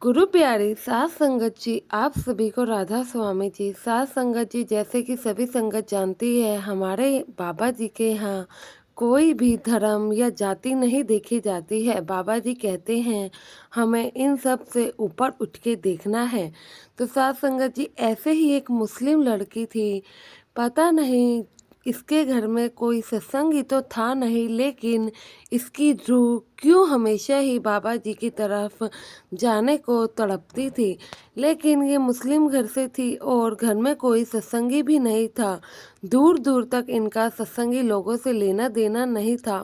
गुरु प्यारी सात संगत जी, आप सभी को राधा स्वामी जी। सात संगत जी, जैसे कि सभी संगत जानती है, हमारे बाबा जी के यहाँ कोई भी धर्म या जाति नहीं देखी जाती है। बाबा जी कहते हैं हमें इन सब से ऊपर उठ के देखना है। तो सात संगत जी, ऐसे ही एक मुस्लिम लड़की थी। पता नहीं इसके घर में कोई सत्संग ही तो था नहीं, लेकिन इसकी रूह क्यों हमेशा ही बाबा जी की तरफ जाने को तड़पती थी। लेकिन ये मुस्लिम घर से थी और घर में कोई सत्संगी भी नहीं था। दूर दूर तक इनका सत्संगी लोगों से लेना देना नहीं था।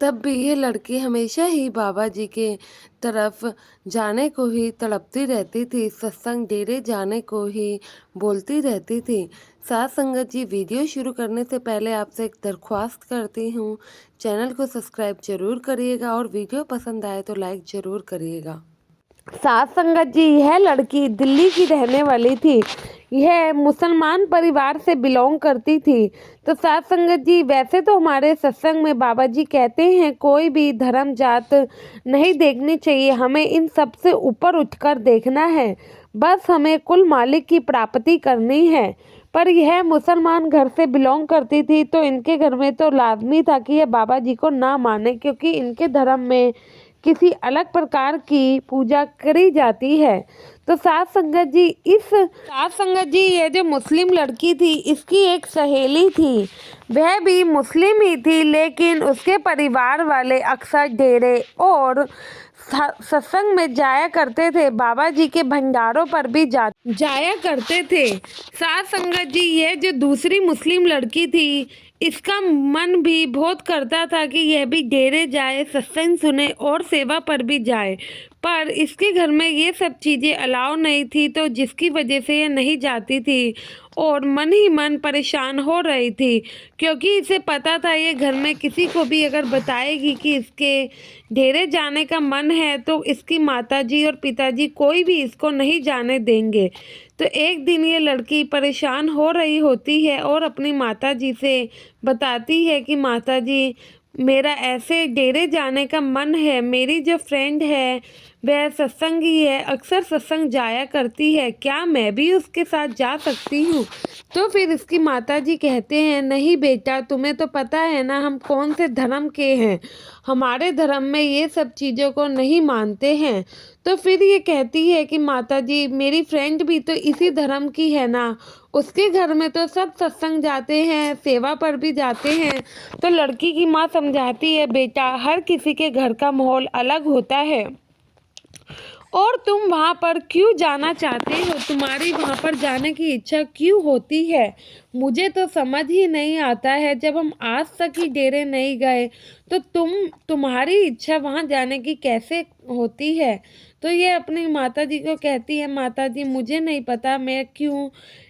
तब भी ये लड़की हमेशा ही बाबा जी के तरफ जाने को ही तड़पती रहती थी, सत्संग डेरे जाने को ही बोलती रहती थी। साथ संगत जी, वीडियो शुरू करने से पहले आपसे एक दरख्वास्त करती हूँ, चैनल को सब्सक्राइब जरूर करिएगा और वीडियो पसंद आए तो लाइक जरूर करिएगा। साथ संगत जी, यह लड़की दिल्ली की रहने वाली थी। यह मुसलमान परिवार से बिलोंग करती थी। तो साथ संगत जी, वैसे तो हमारे सत्संग में बाबा जी कहते हैं कोई भी धर्म जात नहीं देखनी चाहिए, हमें इन सब से ऊपर उठकर देखना है, बस हमें कुल मालिक की प्राप्ति करनी है। पर यह मुसलमान घर से बिलोंग करती थी, तो इनके घर में तो लाजमी था कि यह बाबा जी को ना माने, क्योंकि इनके धर्म में किसी अलग प्रकार की पूजा करी जाती है। तो साथ संगत जी, ये जो मुस्लिम लड़की थी, इसकी एक सहेली थी। वह भी मुस्लिम ही थी, लेकिन उसके परिवार वाले अक्सर डेरे और सत्संग में जाया करते थे। बाबा जी के भंडारों पर भी जाया करते थे। साथ संगत जी, ये जो दूसरी मुस्लिम लड़की थी, इसका मन भी बहुत करता था कि यह भी डेरे जाए, सत्संग सुने और सेवा पर भी जाए, पर इसके घर में ये सब चीज़ें अलाउ नहीं थी, तो जिसकी वजह से यह नहीं जाती थी और मन ही मन परेशान हो रही थी, क्योंकि इसे पता था ये घर में किसी को भी अगर बताएगी कि इसके डेरे जाने का मन है तो इसकी माताजी और पिताजी कोई भी इसको नहीं जाने देंगे। तो एक दिन ये लड़की परेशान हो रही होती है और अपनी माताजी से बताती है कि माताजी, मेरा ऐसे डेरे जाने का मन है, मेरी जो फ्रेंड है वह सत्संगी है, अक्सर सत्संग जाया करती है, क्या मैं भी उसके साथ जा सकती हूँ? तो फिर इसकी माताजी कहते हैं, नहीं बेटा, तुम्हें तो पता है ना हम कौन से धर्म के हैं, हमारे धर्म में ये सब चीज़ों को नहीं मानते हैं। तो फिर ये कहती है कि माताजी, मेरी फ्रेंड भी तो इसी धर्म की है ना, उसके घर में तो सब सत्संग जाते हैं, सेवा पर भी जाते हैं। तो लड़की की माँ समझाती है, बेटा, हर किसी के घर का माहौल अलग होता है और तुम वहाँ पर क्यों जाना चाहते हो, तुम्हारी वहाँ पर जाने की इच्छा क्यों होती है, मुझे तो समझ ही नहीं आता है। जब हम आज तक ही डेरे नहीं गए तो तुम्हारी इच्छा वहाँ जाने की कैसे होती है? तो ये अपनी माताजी को कहती है, माताजी, मुझे नहीं पता मैं क्यों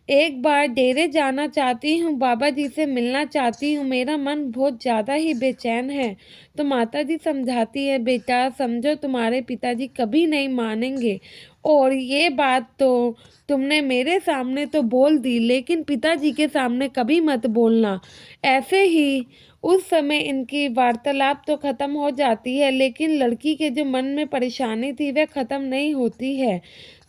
एक बार डेरे जाना चाहती हूँ, बाबा जी से मिलना चाहती हूँ, मेरा मन बहुत ज़्यादा ही बेचैन है। तो माताजी समझाती है, बेटा समझो, तुम्हारे पिताजी कभी नहीं मानेंगे, और ये बात तो तुमने मेरे सामने तो बोल दी, लेकिन पिताजी के सामने कभी मत बोलना। ऐसे ही उस समय इनकी वार्तालाप तो ख़त्म हो जाती है, लेकिन लड़की के जो मन में परेशानी थी वह ख़त्म नहीं होती है।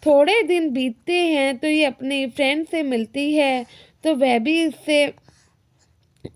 थोड़े दिन बीतते हैं तो ये अपनी फ्रेंड से मिलती है, तो वह भी इससे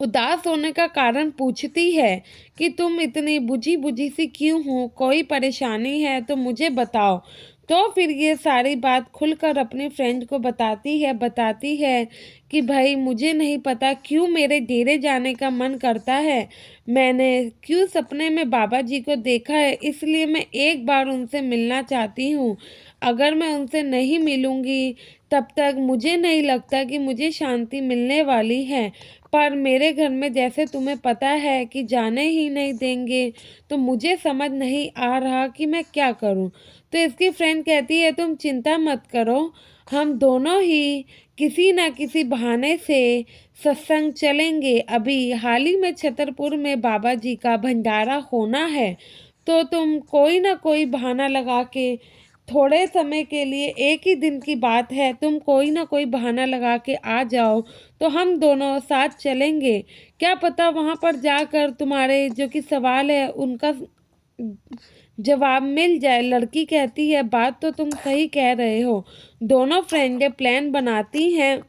उदास होने का कारण पूछती है कि तुम इतनी बुझी बुझी सी क्यों हो, कोई परेशानी है तो मुझे बताओ। तो फिर ये सारी बात खुलकर अपनी फ्रेंड को बताती है कि भाई, मुझे नहीं पता क्यों मेरे डेरे जाने का मन करता है, मैंने क्यों सपने में बाबा जी को देखा है, इसलिए मैं एक बार उनसे मिलना चाहती हूँ। अगर मैं उनसे नहीं मिलूँगी तब तक मुझे नहीं लगता कि मुझे शांति मिलने वाली है, पर मेरे घर में जैसे तुम्हें पता है कि जाने ही नहीं देंगे, तो मुझे समझ नहीं आ रहा कि मैं क्या करूं। तो इसकी फ्रेंड कहती है, तुम चिंता मत करो, हम दोनों ही किसी ना किसी बहाने से सत्संग चलेंगे। अभी हाल ही में छतरपुर में बाबा जी का भंडारा होना है, तो तुम कोई ना कोई बहाना लगा के, थोड़े समय के लिए, एक ही दिन की बात है, तुम कोई ना कोई बहाना लगा के आ जाओ, तो हम दोनों साथ चलेंगे। क्या पता वहाँ पर जाकर तुम्हारे जो कि सवाल है उनका जवाब मिल जाए। लड़की कहती है बात तो तुम सही कह रहे हो। दोनों फ्रेंडें प्लान बनाती हैं।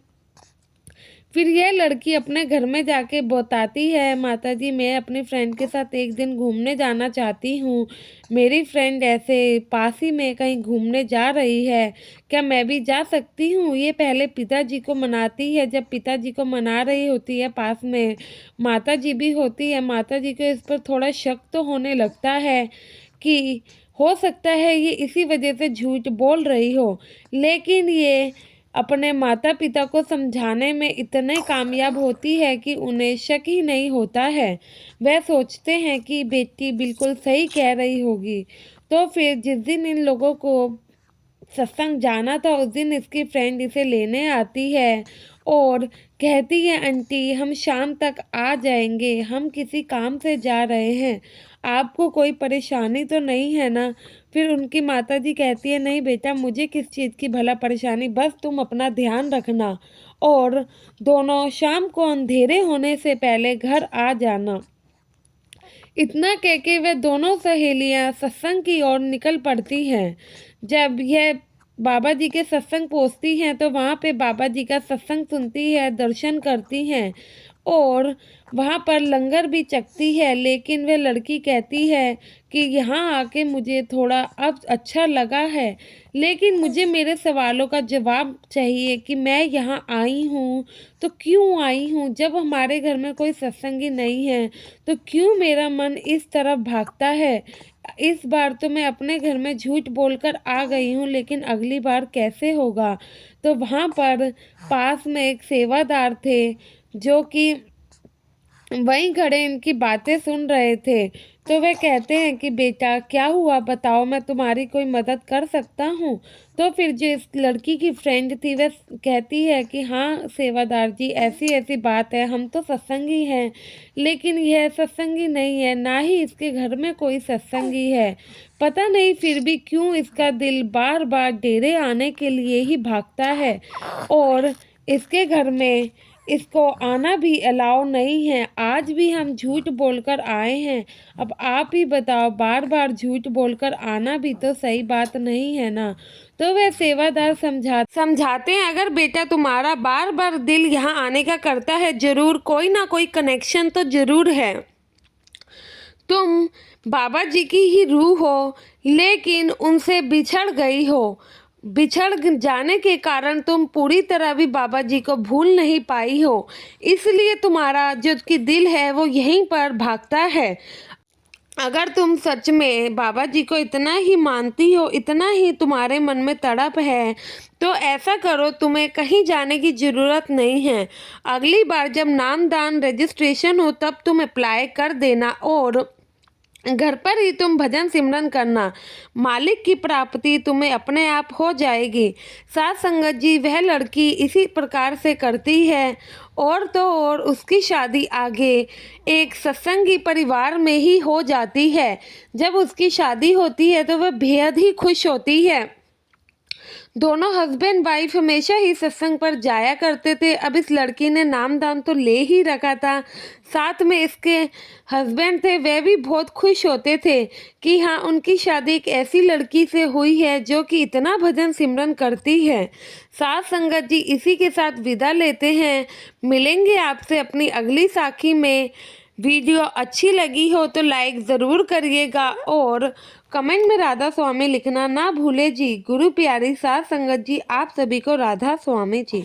फिर यह लड़की अपने घर में जाके बताती है, माताजी मैं अपनी फ्रेंड के साथ एक दिन घूमने जाना चाहती हूँ। मेरी फ्रेंड ऐसे पास ही में कहीं घूमने जा रही है, क्या मैं भी जा सकती हूँ? ये पहले पिताजी को मनाती है। जब पिताजी को मना रही होती है, पास में माताजी भी होती है। माताजी को इस पर थोड़ा शक तो होने लगता है कि हो सकता है ये इसी वजह से झूठ बोल रही हो, लेकिन ये अपने माता पिता को समझाने में इतने कामयाब होती है कि उन्हें शक ही नहीं होता है। वह सोचते हैं कि बेटी बिल्कुल सही कह रही होगी। तो फिर जिस दिन इन लोगों को सत्संग जाना था, उस दिन इसकी फ्रेंड इसे लेने आती है और कहती है आंटी हम शाम तक आ जाएंगे, हम किसी काम से जा रहे हैं, आपको कोई परेशानी तो नहीं है ना? फिर उनकी माताजी कहती है नहीं बेटा, मुझे किस चीज़ की भला परेशानी, बस तुम अपना ध्यान रखना और दोनों शाम को अंधेरे होने से पहले घर आ जाना। इतना कह के वे दोनों सहेलियां सत्संग की ओर निकल पड़ती हैं। जब यह बाबा जी के सत्संग पहुंचती हैं तो वहाँ पे बाबा जी का सत्संग सुनती है, दर्शन करती हैं और वहाँ पर लंगर भी चखती है। लेकिन वह लड़की कहती है कि यहाँ आके मुझे थोड़ा अब अच्छा लगा है, लेकिन मुझे मेरे सवालों का जवाब चाहिए कि मैं यहाँ आई हूँ तो क्यों आई हूँ? जब हमारे घर में कोई सत्संगी नहीं है तो क्यों मेरा मन इस तरफ भागता है? इस बार तो मैं अपने घर में झूठ बोलकर आ गई हूँ, लेकिन अगली बार कैसे होगा? तो वहाँ पर पास में एक सेवादार थे जो कि वहीं खड़े इनकी बातें सुन रहे थे। तो वे कहते हैं कि बेटा क्या हुआ बताओ, मैं तुम्हारी कोई मदद कर सकता हूँ? तो फिर जो इस लड़की की फ्रेंड थी वह कहती है कि हाँ सेवादार जी, ऐसी ऐसी बात है, हम तो सत्संगी हैं लेकिन यह सत्संगी नहीं है, ना ही इसके घर में कोई सत्संगी है। पता नहीं फिर भी क्यों इसका दिल बार बार डेरे आने के लिए ही भागता है और इसके घर में इसको आना भी अलाउ नहीं है। आज भी हम झूठ बोलकर आए हैं। अब आप ही बताओ, बार बार झूठ बोलकर आना भी तो सही बात नहीं है ना? तो वह सेवादार समझाते हैं अगर बेटा तुम्हारा बार बार दिल यहाँ आने का करता है, जरूर कोई ना कोई कनेक्शन तो जरूर है। तुम बाबा जी की ही रूह हो, लेकिन उनसे बिछड़ गई हो। बिछड़ जाने के कारण तुम पूरी तरह भी बाबा जी को भूल नहीं पाई हो, इसलिए तुम्हारा जो कि दिल है वो यहीं पर भागता है। अगर तुम सच में बाबा जी को इतना ही मानती हो, इतना ही तुम्हारे मन में तड़प है, तो ऐसा करो, तुम्हें कहीं जाने की ज़रूरत नहीं है। अगली बार जब नामदान रजिस्ट्रेशन हो तब तुम अप्लाई कर देना और घर पर ही तुम भजन सिमरन करना, मालिक की प्राप्ति तुम्हें अपने आप हो जाएगी। साथ संगत जी वह लड़की इसी प्रकार से करती है और तो और उसकी शादी आगे एक सत्संगी परिवार में ही हो जाती है। जब उसकी शादी होती है तो वह बेहद ही खुश होती है। दोनों हस्बैंड वाइफ हमेशा ही सत्संग पर जाया करते थे। अब इस लड़की ने नामदान तो ले ही रखा था, साथ में इसके हस्बैंड थे वह भी बहुत खुश होते थे कि हाँ उनकी शादी एक ऐसी लड़की से हुई है जो कि इतना भजन सिमरन करती है। साथ संगत जी इसी के साथ विदा लेते हैं। मिलेंगे आपसे अपनी अगली साखी में। वीडियो अच्छी लगी हो तो लाइक ज़रूर करिएगा और कमेंट में राधा स्वामी लिखना ना भूले जी। गुरु प्यारी साथ संगत जी आप सभी को राधा स्वामी जी।